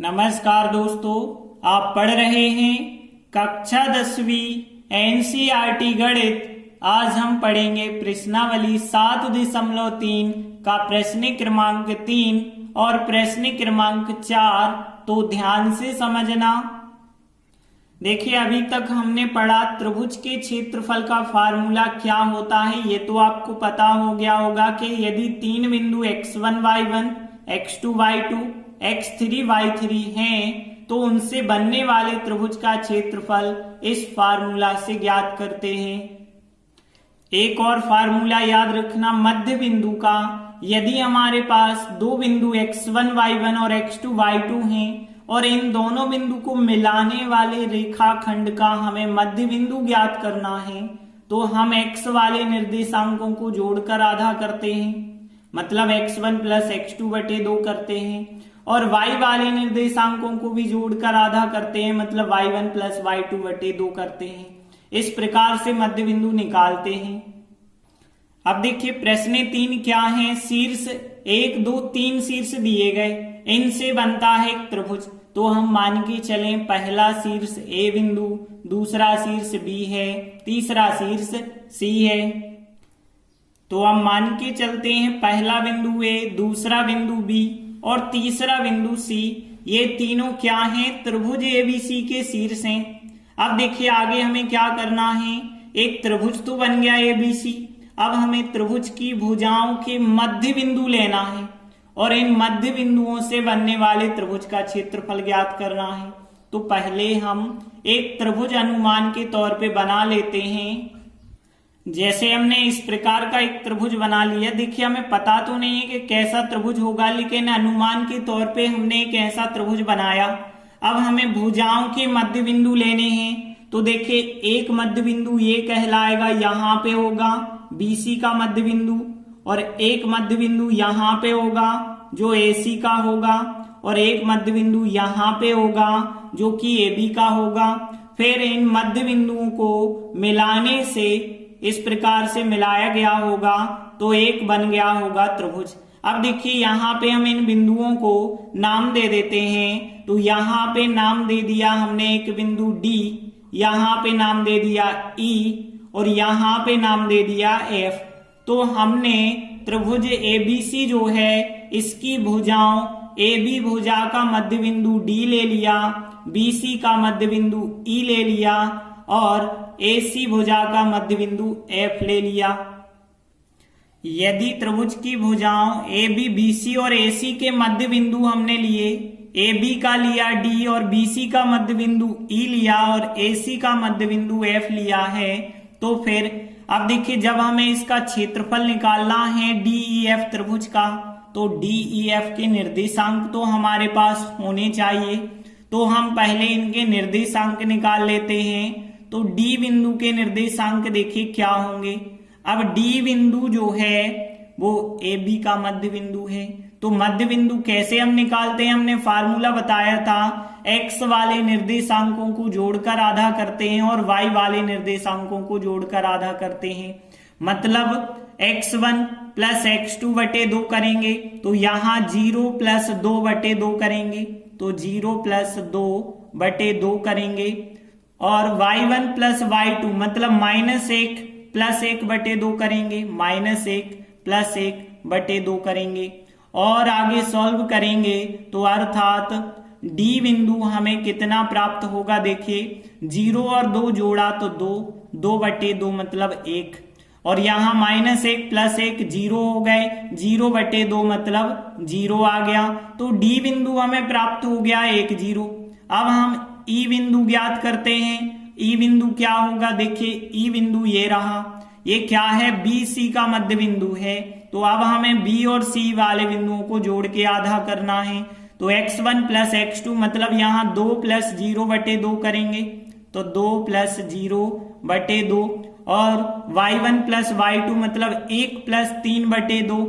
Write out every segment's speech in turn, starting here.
नमस्कार दोस्तों, आप पढ़ रहे हैं कक्षा 10वीं एनसीईआरटी गणित। आज हम पढ़ेंगे प्रश्नावली 7.3 का प्रश्न क्रमांक 3 और प्रश्न क्रमांक 4। तो ध्यान से समझना। देखिए, अभी तक हमने पढ़ा त्रिभुज के क्षेत्रफल का फार्मूला क्या होता है। ये तो आपको पता हो गया होगा कि यदि तीन बिंदु x1 y1 x2 y2 x3 y3 हैं तो उनसे बनने वाले त्रिभुज का क्षेत्रफल इस फार्मूला से ज्ञात करते हैं। एक और फार्मूला याद रखना मध्य बिंदु का। यदि हमारे पास दो बिंदु x1 y1 और x2 y2 हैं और इन दोनों बिंदु को मिलाने वाले रेखाखंड का हमें मध्य बिंदु ज्ञात करना है तो हम x वाले निर्देशांकों को जोड़कर आधा करते हैं, मतलब x1 प्लस x2 बटे 2 करते हैं, और y वाले निर्देशांकों को भी जोड़कर आधा करते हैं, मतलब y1 प्लस y2 बटे 2 करते हैं। इस प्रकार से मध्य बिंदु निकालते हैं। अब देखिए प्रश्न 3 क्या है। शीर्ष 1 2 3 शीर्ष दिए गए, इनसे बनता है एक त्रिभुज। तो हम मान के चलें पहला शीर्ष A बिंदु, दूसरा शीर्ष B है, तीसरा शीर्ष C है। तो हम मान के चलते हैं पहला बिंदु A, दूसरा बिंदु B और तीसरा बिंदु C, ये तीनों क्या हैं? त्रिभुज ABC के शीर्ष हैं। अब देखिए आगे हमें क्या करना है। एक त्रिभुज तो बन गया ABC, अब हमें त्रिभुज की भुजाओं के मध्य बिंदु लेना है और इन मध्य बिंदुओं से बनने वाले त्रिभुज का क्षेत्रफल ज्ञात करना है। तो पहले हम एक त्रिभुज अनुमान के तौर पे बना लेते हैं। जैसे हमने इस प्रकार का एक त्रिभुज बना लिया। देखिए हमें पता तो नहीं है कि कैसा त्रिभुज होगा, लेकिन अनुमान के तौर पे हमने एक ऐसा त्रिभुज बनाया। अब हमें भुजाओं के मध्य बिंदु लेने हैं। तो देखिए एक मध्य बिंदु ये कहलाएगा, यहाँ पे होगा BC का मध्य बिंदु, और एक मध्य बिंदु यहाँ पे होगा जो AC का होगा, और एक मध्य बिंदु यहाँ पे होगा जो कि AB का होगा। फिर इन मध्य बिंदुओं को मिलाने से इस प्रकार से मिलाया गया होगा तो एक बन गया होगा त्रिभुज। अब देखिए यहाँ पे हम इन बिंदुओं को नाम दे देते हैं। तो यहाँ पे नाम दे दिया हमने एक बिंदु D, यहाँ पे नाम दे दिया E और यहाँ पे नाम दे दिया F। तो हमने त्रिभुज ABC जो है इसकी भुजाओं AB भुजा का मध्य बिंदु D ले लिया, BC का मध्य बिंदु E ले लिया और AC भुजा का मध्य बिंदु F ले लिया। यदि त्रिभुज की भुजाओं AB BC और AC के मध्य बिंदु हमने लिए, AB का लिया D और BC का मध्य बिंदु E लिया और AC का मध्य बिंदु F लिया है, तो फिर अब देखिए जब हमें इसका क्षेत्रफल निकालना है DEF त्रिभुज का, तो DEF के निर्देशांक तो हमारे पास होने चाहिए। तो हम पहले इनके निर्देशांक निकाल लेते हैं। तो D बिंदु के निर्देशांक देखिए क्या होंगे। अब D बिंदु जो है वो AB का मध्य बिंदु है। तो मध्य बिंदु कैसे हम निकालते हैं, हमने फार्मूला बताया था, x वाले निर्देशांकों को जोड़कर आधा करते हैं और y वाले निर्देशांकों को जोड़कर आधा करते हैं। मतलब x1 प्लस x2 बटे 2 करेंगे तो यहाँ 0 प्लस 2 बटे 2 करेंगे, तो 0 प्लस 2 बटे 2 करेंगे, और y1 प्लस y2 मतलब -1 प्लस 1 बटे 2 करेंगे, -1 प्लस 1 बटे 2 करेंगे। और आगे सॉल्व करेंगे तो अर्थात D बिंदु हमें कितना प्राप्त होगा। देखिए 0 और 2 जोड़ा तो 2 बटे 2 मतलब 1, और यहाँ -1 प्लस 1 0 हो गए, 0 बटे 2 मतलब 0 आ गया। तो D बिंदु हमें प्राप्त हो गया 1 0। अब हम E बिंदु ज्ञात करते हैं। E बिंदु क्या होगा, देखिए E बिंदु ये रहा, ये क्या है BC का मध्य बिंदु है। तो अब हमें B और C वाले बिंदुओं को जोड़ के आधा करना है। तो x1 प्लस x2 मतलब यहाँ 2 प्लस 0 बटे 2 करेंगे, तो 2 प्लस 0 बटे 2, और y1 प्लस y2 मतलब 1 प्लस 3 बटे 2,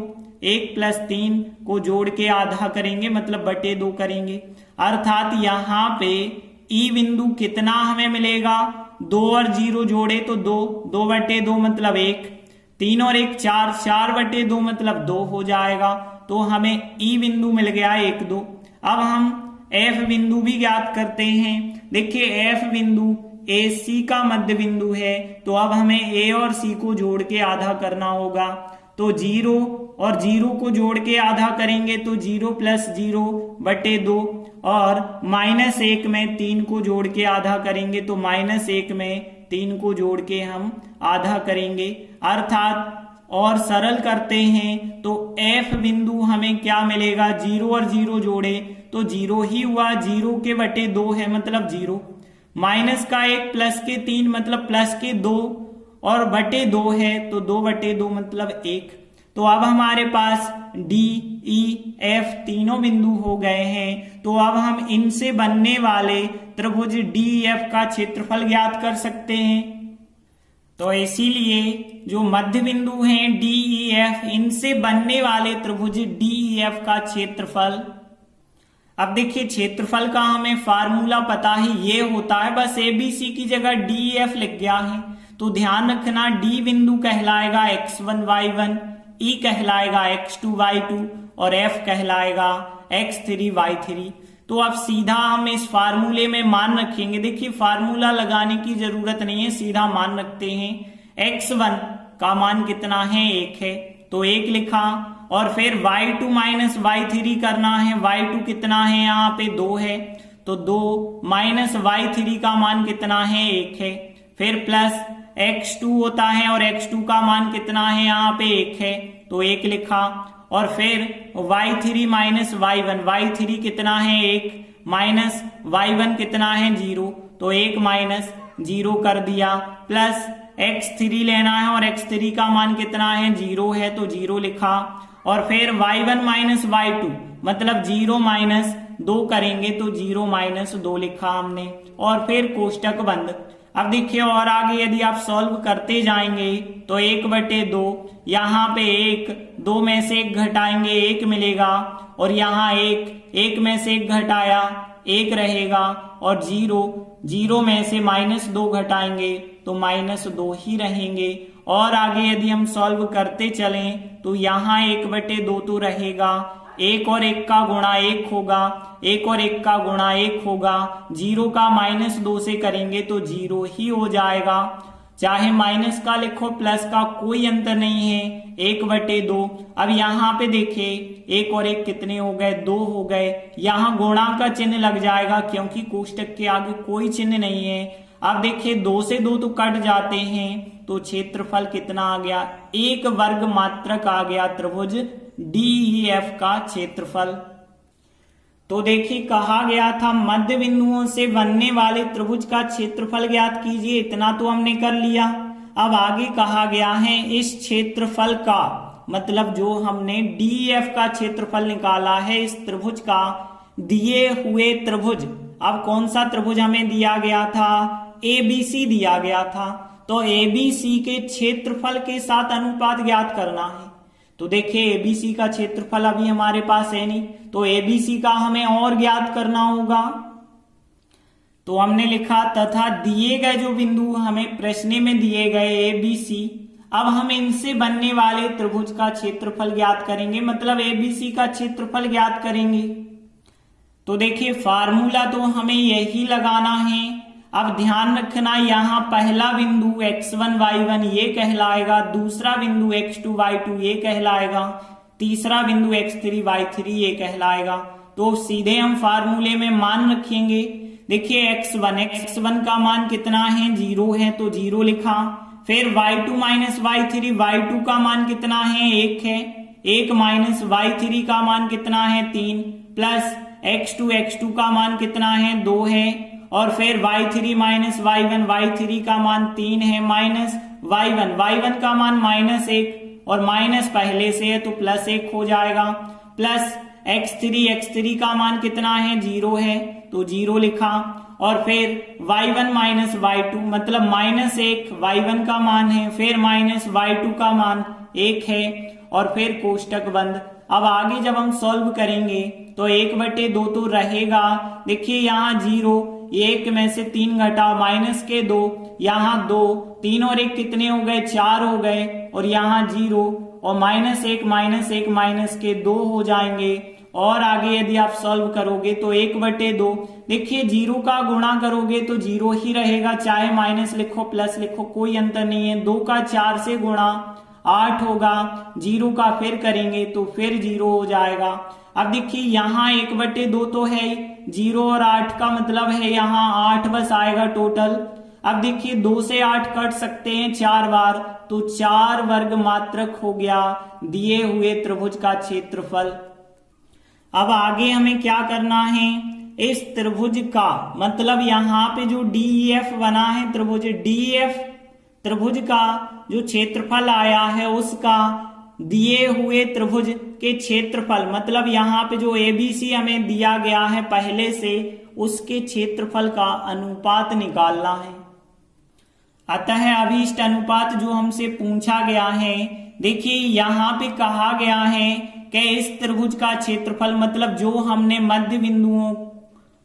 1 प्लस 3 को जोड़ के आधा करेंगे मतलब बटे 2 करेंगे। अर्थात यहाँ पे E बिंदु कितना हमें मिलेगा, 2 और 0 जोड़े तो 2 बटे 2 मतलब 1, 3 और 1 4, 4 बटे 2 मतलब 2 हो जाएगा। तो हमें E बिंदु मिल गया 1 2। अब हम एफ बिंदु भी ज्ञात करते हैं। देखिए एफ बिंदु ए सी का मध्य बिंदु है, तो अब हमें ए और सी को जोड़ के आधा करना होगा। तो 0 और 0 को जोड़ के आधा करेंगे तो 0 + 0 बटे 2, और -1 में 3 को जोड़ के आधा करेंगे तो -1 में 3 को जोड़ के हम आधा करेंगे, अर्थात और सरल करते हैं तो एफ बिंदु हमें क्या मिलेगा, 0 और 0 जोड़े तो 0 ही हुआ, 0 के बटे 2 है मतलब 0, माइनस का 1 प्लस के 3 मतलब प्लस के 2 और बटे 2 है तो 2 बटे 2 मतलब 1। तो अब हमारे पास डी ई एफ तीनों बिंदु हो गए हैं। तो अब हम इनसे बनने वाले त्रिभुज डी एफ का क्षेत्रफल ज्ञात कर सकते हैं। तो इसीलिए जो मध्य बिंदु हैं डी ई एफ, इनसे बनने वाले त्रिभुज डी ई एफ का क्षेत्रफल, अब देखिए क्षेत्रफल का हमें फार्मूला पता ही ये होता है, बस ए बी सी की जगह डी ई एफ लिख गया है। तो ध्यान रखना डी बिंदु कहलाएगा x1 y1, ई कहलाएगा x2 y2 और एफ कहलाएगा x3 y3। तो अब सीधा हम इस फार्मूले में मान रखेंगे। देखिए फार्मूला लगाने की जरूरत नहीं है, सीधा मान रखते हैं। x1 का मान कितना है, 1 है तो 1 लिखा, और फिर y2 माइनस y3 करना है, y2 कितना है यहाँ पे 2 है तो 2 माइनस y3 का मान कितना है 1 है, फिर प्लस x2 होता है और x2 का मान कितना है यहाँ पे 1 है तो 1 लिखा, और फिर y3 माइनस y1, y3 कितना है 1 माइनस y1 कितना है 0 तो 1 माइनस 0 कर दिया, प्लस x3 लेना है और x3 का मान कितना है 0 है तो 0 लिखा, और फिर y1 माइनस y2 मतलब 0 माइनस 2 करेंगे तो 0 माइनस 2 लिखा हमने, और फिर कोष्टक बंद। अब देखिए और आगे यदि आप सॉल्व करते जाएंगे तो 1 बटे 2, यहाँ पे 1, 2 में से 1 घटाएंगे 1 मिलेगा, और यहाँ 1 में से 1 घटाया 1 रहेगा, और 0 में से -2 घटाएंगे तो -2 ही रहेंगे। और आगे यदि हम सॉल्व करते चलें तो यहाँ 1 बटे 2 तो रहेगा, 1 और 1 का गुणा 1 होगा, 1 और 1 का गुणा 1 होगा, 0 का -2 से करेंगे तो 0 ही हो जाएगा, चाहे माइनस का लिखो प्लस का कोई अंतर नहीं है, 1 बटे 2। अब यहाँ पे देखिए 1 और 1 कितने हो गए, 2 हो गए, यहाँ गुणा का चिन्ह लग जाएगा क्योंकि कोष्टक के आगे कोई चिन्ह नहीं है। अब देखिए 2 से 2 तो कट जाते हैं तो क्षेत्रफल कितना आ गया, 1 वर्ग मात्रक आ गया त्रिभुज DEF का क्षेत्रफल। तो देखिए कहा गया था मध्य बिंदुओं से बनने वाले त्रिभुज का क्षेत्रफल ज्ञात कीजिए, इतना तो हमने कर लिया। अब आगे कहा गया है इस क्षेत्रफल का मतलब जो हमने DEF का क्षेत्रफल निकाला है इस त्रिभुज का, दिए हुए त्रिभुज, अब कौन सा त्रिभुज हमें दिया गया था, ABC दिया गया था, तो ABC के क्षेत्रफल के साथ अनुपात ज्ञात करना है। तो देखिए ABC का क्षेत्रफल अभी हमारे पास है नहीं, तो ABC का हमें और ज्ञात करना होगा। तो हमने लिखा तथा दिए गए जो बिंदु हमें प्रश्न में दिए गए ABC, अब हम इनसे बनने वाले त्रिभुज का क्षेत्रफल ज्ञात करेंगे, मतलब ABC का क्षेत्रफल ज्ञात करेंगे। तो देखिए फार्मूला तो हमें यही लगाना है। अब ध्यान रखना यहाँ पहला बिंदु x1 y1 ये कहलाएगा, दूसरा बिंदु x2 y2 ये कहलाएगा, तीसरा बिंदु x3 y3 ये कहलाएगा। तो सीधे हम फार्मूले में मान रखेंगे। देखिए x1 का मान कितना है, 0 है तो 0 लिखा, फिर y2 माइनस y3, y2 का मान कितना है 1 है, 1 माइनस y3 का मान कितना है 3, प्लस x2 का मान कितना है 2 है, और फिर y3 माइनस y3 का मान 3 है, माइनस y1 का मान -1, और माइनस पहले से है तो +1 हो जाएगा, प्लस x3 का मान कितना है 0 है तो 0 लिखा, और फिर y1 माइनस y2 मतलब -1 y1 का मान है, फिर माइनस y2 का मान 1 है, और फिर कोष्टक बंद। अब आगे जब हम सॉल्व करेंगे तो 1 बटे 2 तो रहेगा। देखिए यहाँ 0, 1 में से 3 घटाओ माइनस के 2, यहाँ 2, 3 और 1 कितने हो गए 4 हो गए, और यहाँ 0 और -1 माइनस के 2 हो जाएंगे, और आगे यदि आप सॉल्व करोगे तो 1/2। देखिए 0 का गुणा करोगे तो 0 ही रहेगा, चाहे माइनस लिखो प्लस लिखो कोई अंतर नहीं है। 2 का 4 से गुणा 8 होगा, 0 का फिर करेंगे तो फिर 0 हो जाएगा। अब देखिए यहाँ 1/2 तो है, 0 और 8 का मतलब है यहाँ 8 बस आएगा टोटल। अब देखिए 2 से 8 कट सकते हैं 4 बार, तो 4 वर्ग मात्रक हो गया दिए हुए त्रिभुज का क्षेत्रफल। अब आगे हमें क्या करना है, इस त्रिभुज का मतलब यहाँ पे जो DEF बना है त्रिभुज, DEF त्रिभुज का जो क्षेत्रफल आया है उसका दिए हुए त्रिभुज के क्षेत्रफल मतलब यहाँ पे जो ABC हमें दिया गया है पहले से, उसके क्षेत्रफल का अनुपात निकालना है। अतः अभीष्ट अनुपात जो हमसे पूछा गया है, देखिए यहाँ पे कहा गया है कि इस त्रिभुज का क्षेत्रफल मतलब जो हमने मध्य बिंदुओं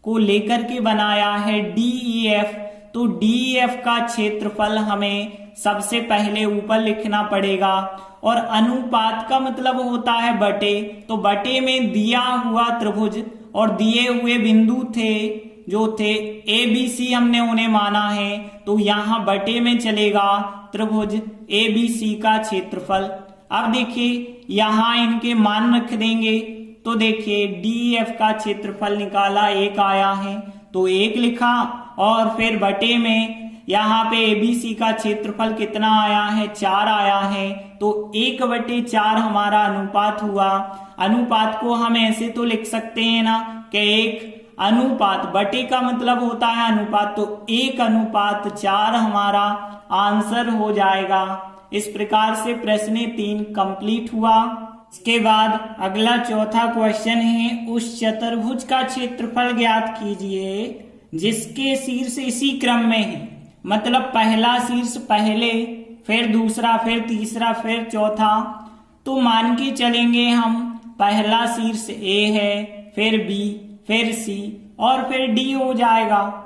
को लेकर के बनाया है DEF, तो DEF का क्षेत्रफल हमें सबसे पहले ऊपर लिखना पड़ेगा। और अनुपात का मतलब होता है बटे, तो बटे में दिया हुआ त्रिभुज और दिए हुए बिंदु थे जो थे ABC, हमने उन्हें माना है, तो यहाँ बटे में चलेगा त्रिभुज ABC का क्षेत्रफल। अब देखिए यहाँ इनके मान रख देंगे, तो देखिए DEF का क्षेत्रफल निकाला 1 आया है, तो 1 लिखा और फिर बटे में यहाँ पे ABC का क्षेत्रफल कितना आया है, 4 आया है, तो 1/4 हमारा अनुपात हुआ। अनुपात को हम ऐसे तो लिख सकते हैं ना कि 1 अनुपात, बटे का मतलब होता है अनुपात, तो 1/4 हमारा आंसर हो जाएगा। इस प्रकार से प्रश्न 3 कंप्लीट हुआ। इसके बाद अगला चौथा क्वेश्चन है, उस चतुर्भुज का क्षेत्रफल ज्ञात कीजिए जिसके शीर्ष इसी क्रम में है, मतलब पहला शीर्ष पहले, फिर दूसरा, फिर तीसरा, फिर चौथा। तो मान के चलेंगे हम पहला शीर्ष A है, फिर B, फिर C और फिर D हो जाएगा।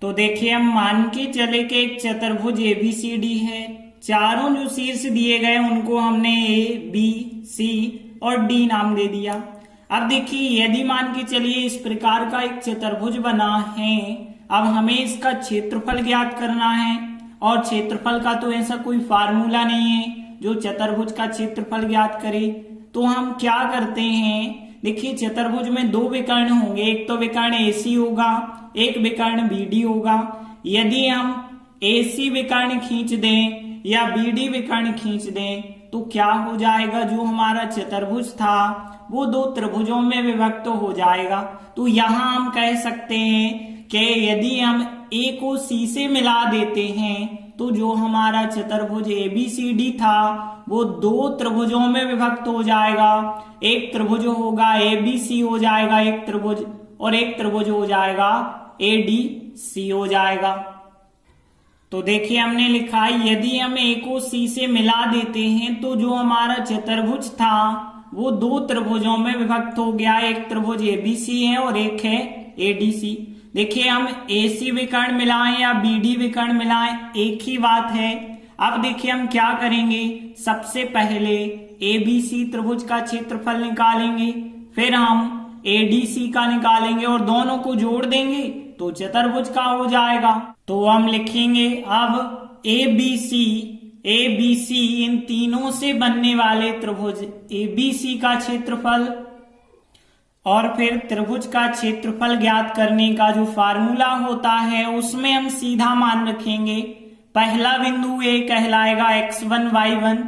तो देखिए हम मान के चले कि एक चतुर्भुज ABCD है, चारों जो शीर्ष दिए गए उनको हमने A, B, C और D नाम दे दिया। अब देखिए यदि मान के चलिए इस प्रकार का एक चतुर्भुज बना है, अब हमें इसका क्षेत्रफल ज्ञात करना है, और क्षेत्रफल का तो ऐसा कोई फार्मूला नहीं है जो चतुर्भुज का क्षेत्रफल ज्ञात करे। तो हम क्या करते हैं, देखिए चतुर्भुज में 2 विकर्ण होंगे, एक तो विकर्ण AC होगा, एक विकर्ण BD होगा। यदि हम AC विकर्ण खींच दें या BD विकर्ण खींच दें तो क्या हो जाएगा, जो हमारा चतुर्भुज था वो 2 त्रिभुजों में विभक्त हो जाएगा। तो यहाँ हम कह सकते हैं कि यदि हम A को C से मिला देते हैं तो जो हमारा चतुर्भुज ABCD था वो 2 त्रिभुजों में विभक्त हो जाएगा। एक त्रिभुज होगा ABC हो जाएगा एक त्रिभुज, और एक त्रिभुज हो जाएगा ADC हो जाएगा। तो देखिए हमने लिखा यदि हम A को C से मिला देते हैं तो जो हमारा चतुर्भुज था वो 2 त्रिभुजों में विभक्त हो गया, एक त्रिभुज ABC है और एक है ADC। देखिए हम AC विकर्ण मिलाएं या BD विकर्ण मिलाएं एक ही बात है। अब देखिए हम क्या करेंगे, सबसे पहले ABC त्रिभुज का क्षेत्रफल निकालेंगे, फिर हम ADC का निकालेंगे और दोनों को जोड़ देंगे तो चतुर्भुज का हो जाएगा। तो हम लिखेंगे अब ABC इन तीनों से बनने वाले त्रिभुज ABC का क्षेत्रफल, और फिर त्रिभुज का क्षेत्रफल ज्ञात करने का जो फार्मूला होता है उसमें हम सीधा मान रखेंगे। पहला बिंदु A कहलाएगा x1 y1,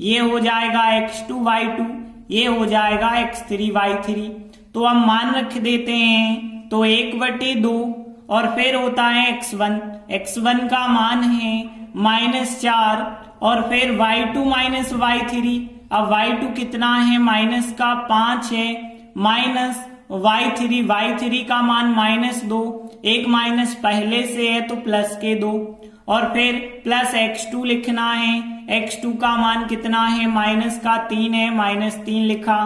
ये हो जाएगा x2 y2, ये हो जाएगा x3 y3। तो हम मान रख देते हैं, तो 1/2 और फिर होता है x1 का मान है -4 और फिर y2 माइनस y3। अब y2 कितना है, माइनस का 5 है, माइनस y3 का मान -2, एक माइनस पहले से है तो प्लस के 2, और फिर प्लस x2 लिखना है। x2 का मान कितना है, माइनस का 3 है, -3 लिखा,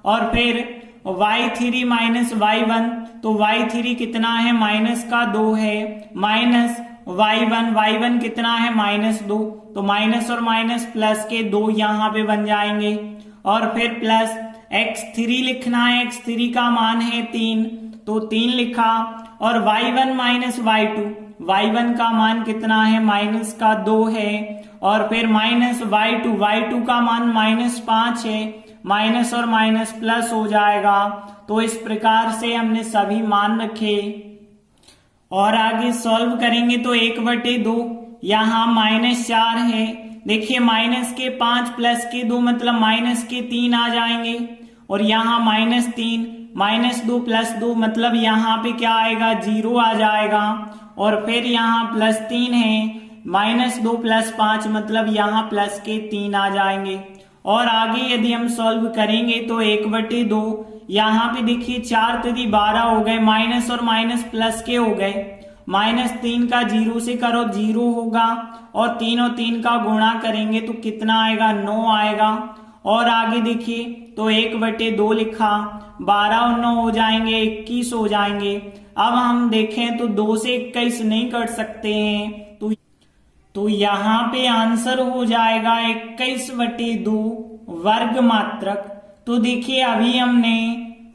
और फिर y3 माइनस y1, तो y3 कितना है, माइनस का 2 है, माइनस y1 कितना है, -2, तो माइनस और माइनस प्लस के 2 यहाँ पे बन जाएंगे, और फिर प्लस x3 लिखना है, x3 का मान है 3, तो 3 लिखा। और y1 माइनस y2, y1 का मान कितना है, माइनस का 2 है। और फिर माइनस y2, y2 का मान -5 है, माइनस और माइनस प्लस हो जाएगा। तो इस प्रकार से हमने सभी मान रखे और आगे सॉल्व करेंगे तो 1/2 यहाँ -4 है। देखिए माइनस के 5 प्लस के 2 मतलब माइनस के 3 आ जाएंगे। और यहाँ -3, -2 प्लस 2 मतलब यहाँ पे क्या आएगा, 0 आ जाएगा। और फिर यहाँ +3 है, -2 प्लस 5 मतलब यहाँ प्लस के 3 आ जाएंगे। और आगे यदि हम सॉल्व करेंगे तो 1/2 यहाँ पे देखिए 4 3 12 हो गए, माइनस और माइनस प्लस के हो गए। -3 का 0 से करो 0 होगा और 3 और 3 का गुणा करेंगे तो कितना आएगा, 9 आएगा। और आगे देखिए तो 1/2 लिखा, 12 और 9 हो जाएंगे, 21 हो जाएंगे। अब हम देखें तो 2 से 21 नहीं कट सकते हैं, तो यहाँ पे आंसर हो जाएगा 21/2 वर्ग मात्रक। तो देखिए अभी हमने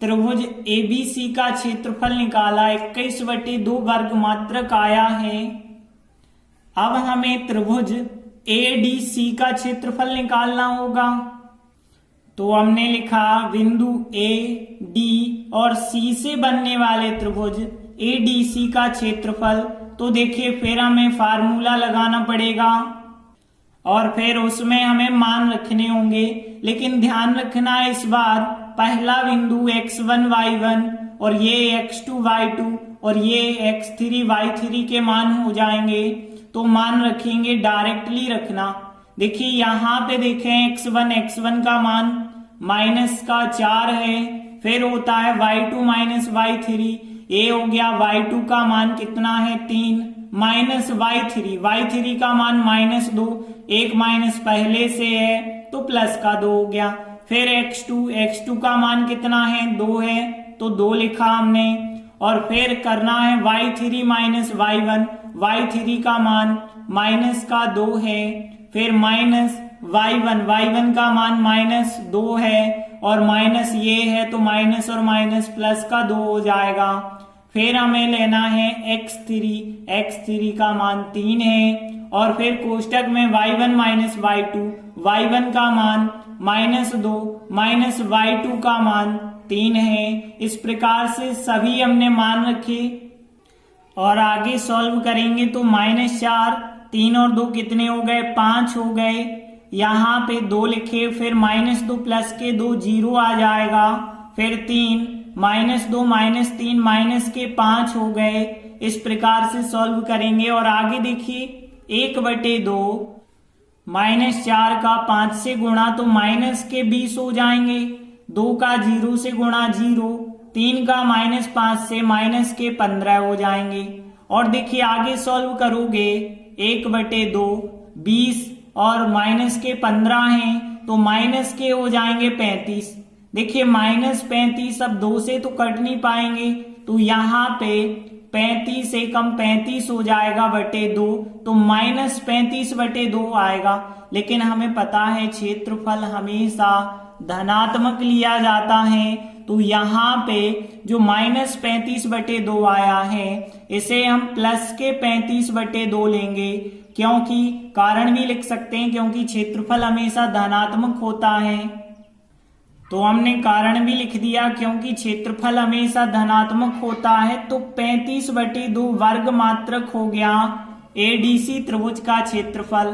त्रिभुज एबीसी का क्षेत्रफल निकाला, 21/2 वर्ग मात्रक आया है। अब हमें त्रिभुज एडीसी का क्षेत्रफल निकालना होगा। तो हमने लिखा बिंदु ए डी और सी से बनने वाले त्रिभुज एडीसी का क्षेत्रफल। तो देखिए फिर हमें फार्मूला लगाना पड़ेगा और फिर उसमें हमें मान रखने होंगे। लेकिन ध्यान रखना इस बार पहला बिंदु x1 y1 और ये x2 y2 और ये x3 y3 के मान हो जाएंगे। तो मान रखेंगे, डायरेक्टली रखना। देखिए यहाँ पे देखें x1 का मान -4 है। फिर होता है y2 माइनस y3, ये हो गया y2 का मान कितना है 3 माइनस y3 का मान -2, एक माइनस पहले से है तो प्लस का 2 हो गया। फिर x2 का मान कितना है 2 है तो 2 लिखा हमने। और फिर करना है y3 माइनस y1 का मान -2 है। फिर माइनस y1 का मान -2 है और माइनस ये है तो माइनस और माइनस प्लस का 2 हो जाएगा। फिर हमें लेना है x3 का मान 3 है। और फिर कोष्टक में y1 माइनस y1 का मान -2 माइनस y2 का मान 3 है। इस प्रकार से सभी हमने मान रखे और आगे सॉल्व करेंगे तो -4, 3 और 2 कितने हो गए, 5 हो गए। यहाँ पे 2 लिखे, फिर -2 प्लस के 2 0 आ जाएगा। फिर 3 -2 -3 माइनस के 5 हो गए। इस प्रकार से सॉल्व करेंगे और आगे देखिए 1/2 -4 का 5 से गुणा तो माइनस के 20 हो जाएंगे। 2 का 0 से गुणा 0, 3 का -5 से माइनस के 15 हो जाएंगे। और देखिए आगे सॉल्व करोगे 1/2 20 और माइनस के 15 हैं तो माइनस के हो जाएंगे 35। देखिए -35 अब 2 से तो कट नहीं पाएंगे तो यहाँ पे 35 एकम 35 हो जाएगा /2 तो -35/2 आएगा। लेकिन हमें पता है क्षेत्रफल हमेशा धनात्मक लिया जाता है, तो यहाँ पे जो -35/2 आया है इसे हम प्लस के 35/2 लेंगे, क्योंकि कारण भी लिख सकते हैं क्योंकि क्षेत्रफल हमेशा धनात्मक होता है। तो हमने कारण भी लिख दिया क्योंकि क्षेत्रफल हमेशा धनात्मक होता है। तो 35/2 वर्ग मात्रक हो गया एडीसी त्रिभुज का क्षेत्रफल।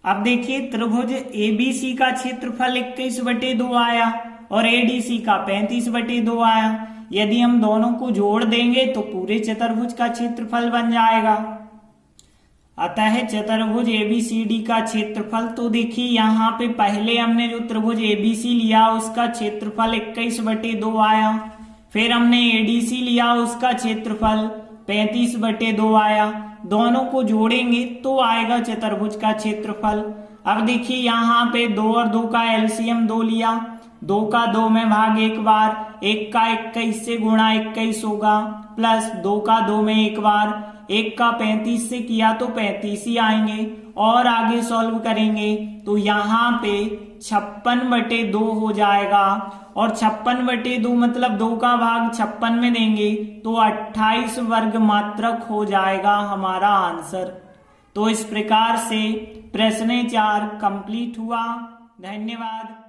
अब देखिए त्रिभुज एबीसी का क्षेत्रफल 21/2 आया और एडीसी का 35/2 आया। यदि हम दोनों को जोड़ देंगे तो पूरे चतुर्भुज का क्षेत्रफल बन जाएगा। अतः चतुर्भुज एबीसीडी का क्षेत्रफल, तो देखिए यहाँ पे पहले हमने जो त्रिभुज एबीसी लिया उसका क्षेत्रफल 21/2 आया। फिर हमने एडीसी लिया उसका क्षेत्रफल 35/2 आया। दोनों को जोड़ेंगे तो आएगा चतुर्भुज का क्षेत्रफल। अब देखिए यहाँ पे 2 और 2 का एलसीएम 2 लिया, 2 का 2 में भाग एक बार, 1 का 21 से गुणा 21 होगा, प्लस 2 का 2 में एक बार, 1 का 35 से किया तो 35 ही आएंगे। और आगे सॉल्व करेंगे तो यहाँ पे 56/2 हो जाएगा। और 56/2 मतलब 2 का भाग 56 में देंगे तो 28 वर्ग मात्रक हो जाएगा हमारा आंसर। तो इस प्रकार से प्रश्न 4 कंप्लीट हुआ। धन्यवाद।